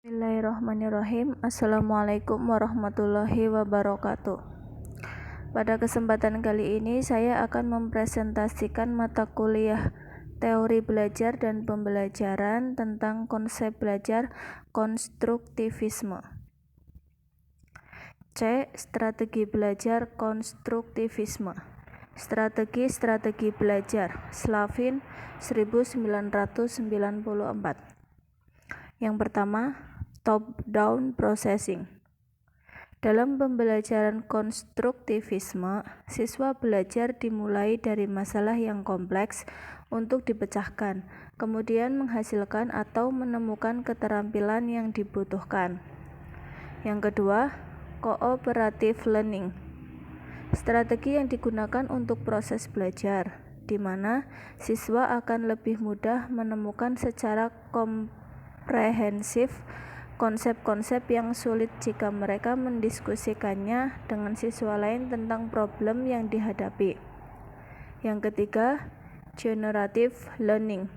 Bismillahirrahmanirrahim. Assalamualaikum warahmatullahi wabarakatuh. Pada kesempatan kali ini saya akan mempresentasikan mata kuliah teori belajar dan pembelajaran tentang konsep belajar konstruktivisme. C. Strategi belajar konstruktivisme. Strategi belajar Slavin 1994. Yang pertama, top-down processing. Dalam pembelajaran konstruktivisme, siswa belajar dimulai dari masalah yang kompleks untuk dipecahkan, kemudian menghasilkan atau menemukan keterampilan yang dibutuhkan. Yang kedua, cooperative learning. Strategi yang digunakan untuk proses belajar, di mana siswa akan lebih mudah menemukan secara komprehensif konsep-konsep yang sulit jika mereka mendiskusikannya dengan siswa lain tentang problem yang dihadapi. Yang ketiga, generative learning.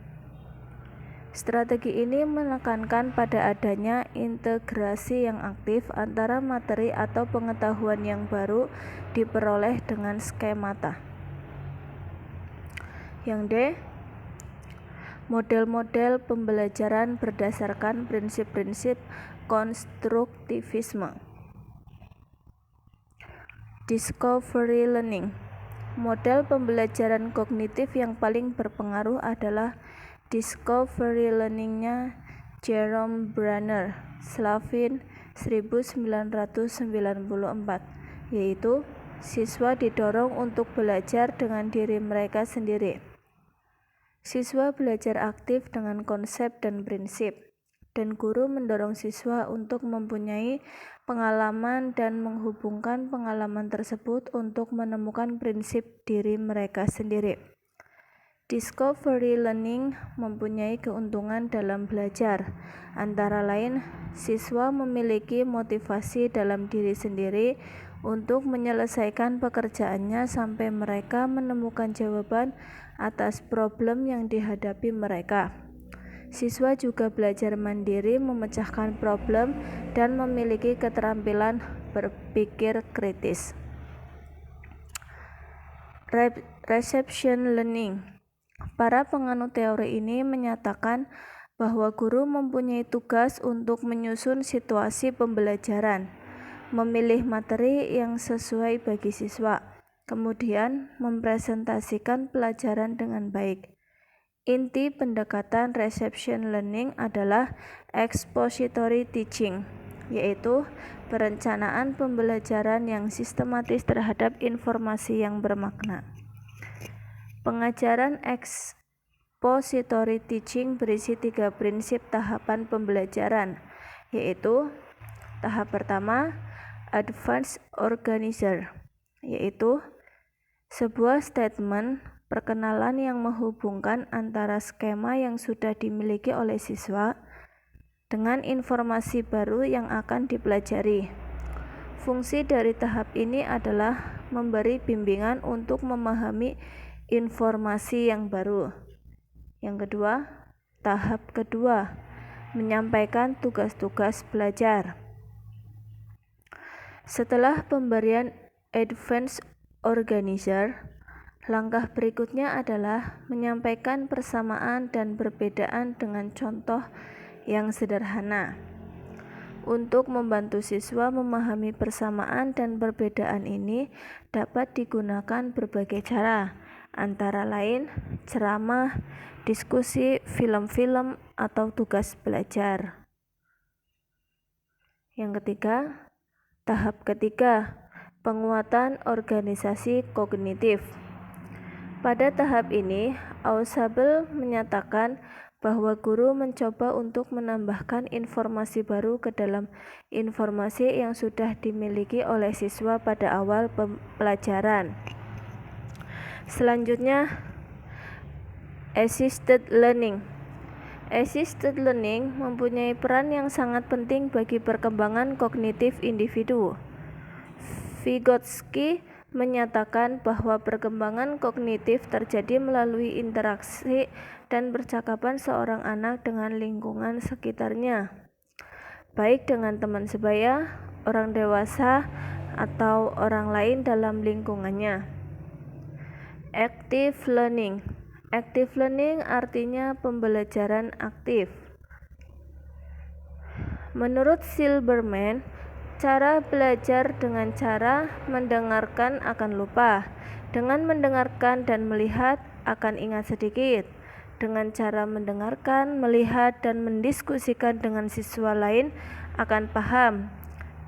Strategi ini menekankan pada adanya integrasi yang aktif antara materi atau pengetahuan yang baru diperoleh dengan skemata. Yang D, model-model pembelajaran berdasarkan prinsip-prinsip konstruktivisme. Discovery learning. Model pembelajaran kognitif yang paling berpengaruh adalah discovery learning-nya Jerome Bruner, Slavin 1994, yaitu siswa didorong untuk belajar dengan diri mereka sendiri. Siswa belajar aktif dengan konsep dan prinsip, dan guru mendorong siswa untuk mempunyai pengalaman dan menghubungkan pengalaman tersebut untuk menemukan prinsip diri mereka sendiri. Discovery learning mempunyai keuntungan dalam belajar, antara lain siswa memiliki motivasi dalam diri sendiri untuk menyelesaikan pekerjaannya sampai mereka menemukan jawaban atas problem yang dihadapi mereka. Siswa juga belajar mandiri memecahkan problem dan memiliki keterampilan berpikir kritis. Reception learning. Para penganut teori ini menyatakan bahwa guru mempunyai tugas untuk menyusun situasi pembelajaran, memilih materi yang sesuai bagi siswa, kemudian mempresentasikan pelajaran dengan baik. Inti pendekatan reception learning adalah expository teaching, yaitu perencanaan pembelajaran yang sistematis terhadap informasi yang bermakna. Pengajaran expository teaching berisi 3 prinsip tahapan pembelajaran, yaitu tahap pertama, advanced organizer, yaitu sebuah statement perkenalan yang menghubungkan antara skema yang sudah dimiliki oleh siswa dengan informasi baru yang akan dipelajari. Fungsi dari tahap ini adalah memberi bimbingan untuk memahami informasi yang baru. Yang kedua, tahap kedua, menyampaikan tugas-tugas belajar. Setelah pemberian advanced organizer, langkah berikutnya adalah menyampaikan persamaan dan perbedaan dengan contoh yang sederhana. Untuk membantu siswa memahami persamaan dan perbedaan ini dapat digunakan berbagai cara, antara lain ceramah, diskusi, film-film, atau tugas belajar. Yang ketiga, tahap ketiga, penguatan organisasi kognitif. Pada tahap ini, Ausubel menyatakan bahwa guru mencoba untuk menambahkan informasi baru ke dalam informasi yang sudah dimiliki oleh siswa pada awal pelajaran. Selanjutnya, assisted learning. Assisted learning mempunyai peran yang sangat penting bagi perkembangan kognitif individu. Vygotsky menyatakan bahwa perkembangan kognitif terjadi melalui interaksi dan percakapan seorang anak dengan lingkungan sekitarnya. baik dengan teman sebaya, orang dewasa, atau orang lain dalam lingkungannya. Active learning. Active learning artinya pembelajaran aktif. Menurut Silberman, cara belajar dengan cara mendengarkan akan lupa, dengan mendengarkan dan melihat akan ingat sedikit, dengan cara mendengarkan, melihat, dan mendiskusikan dengan siswa lain akan paham,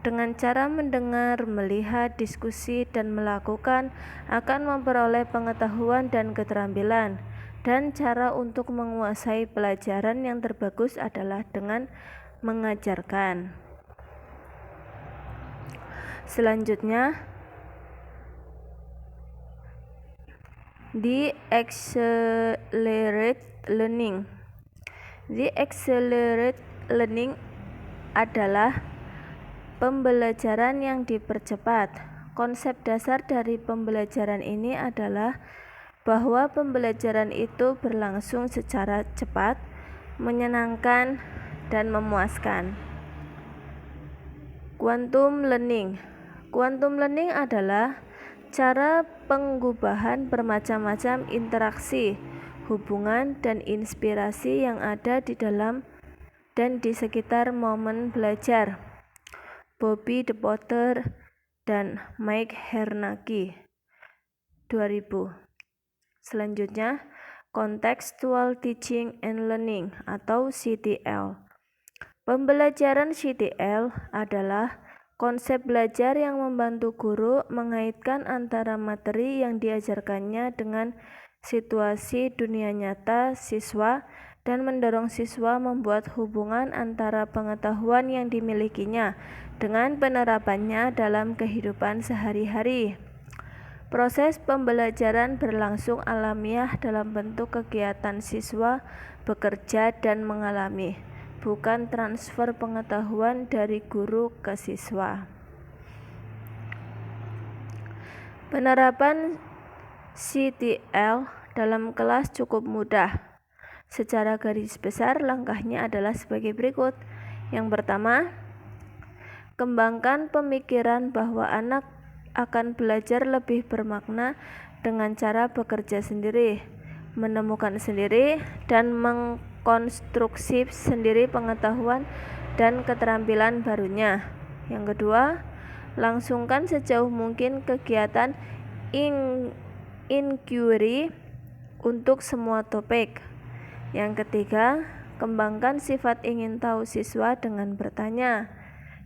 dengan cara mendengar, melihat, diskusi, dan melakukan akan memperoleh pengetahuan dan keterampilan. Dan cara untuk menguasai pelajaran yang terbagus adalah dengan mengajarkan. Selanjutnya, the accelerate learning. The accelerate learning adalah pembelajaran yang dipercepat. Konsep dasar dari pembelajaran ini adalah bahwa pembelajaran itu berlangsung secara cepat, menyenangkan, dan memuaskan. Quantum learning. Quantum learning adalah cara pengubahan bermacam-macam interaksi, hubungan, dan inspirasi yang ada di dalam dan di sekitar momen belajar. Bobby DePotter dan Mike Hernacki, 2000. Selanjutnya, Contextual Teaching and Learning atau CTL. Pembelajaran CTL adalah konsep belajar yang membantu guru mengaitkan antara materi yang diajarkannya dengan situasi dunia nyata siswa dan mendorong siswa membuat hubungan antara pengetahuan yang dimilikinya dengan penerapannya dalam kehidupan sehari-hari. Proses pembelajaran berlangsung alamiah dalam bentuk kegiatan siswa bekerja dan mengalami, bukan transfer pengetahuan dari guru ke siswa. Penerapan CTL dalam kelas cukup mudah. Secara garis besar, langkahnya adalah sebagai berikut. Yang pertama, kembangkan pemikiran bahwa anak akan belajar lebih bermakna dengan cara bekerja sendiri, menemukan sendiri, dan mengkonstruksi sendiri pengetahuan dan keterampilan barunya. Yang kedua, langsungkan sejauh mungkin kegiatan inquiry untuk semua topik. Yang ketiga, kembangkan sifat ingin tahu siswa dengan bertanya.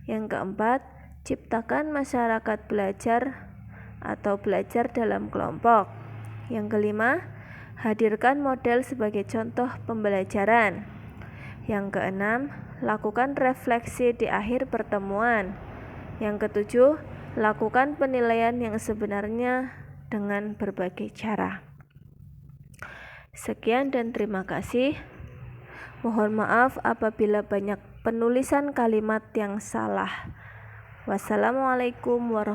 Yang keempat, ciptakan masyarakat belajar atau belajar dalam kelompok. Yang kelima, hadirkan model sebagai contoh pembelajaran. Yang keenam, lakukan refleksi di akhir pertemuan. Yang ketujuh, lakukan penilaian yang sebenarnya dengan berbagai cara. Sekian dan terima kasih. Mohon maaf apabila banyak penulisan kalimat yang salah. Wassalamualaikum warahmatullahi wabarakatuh.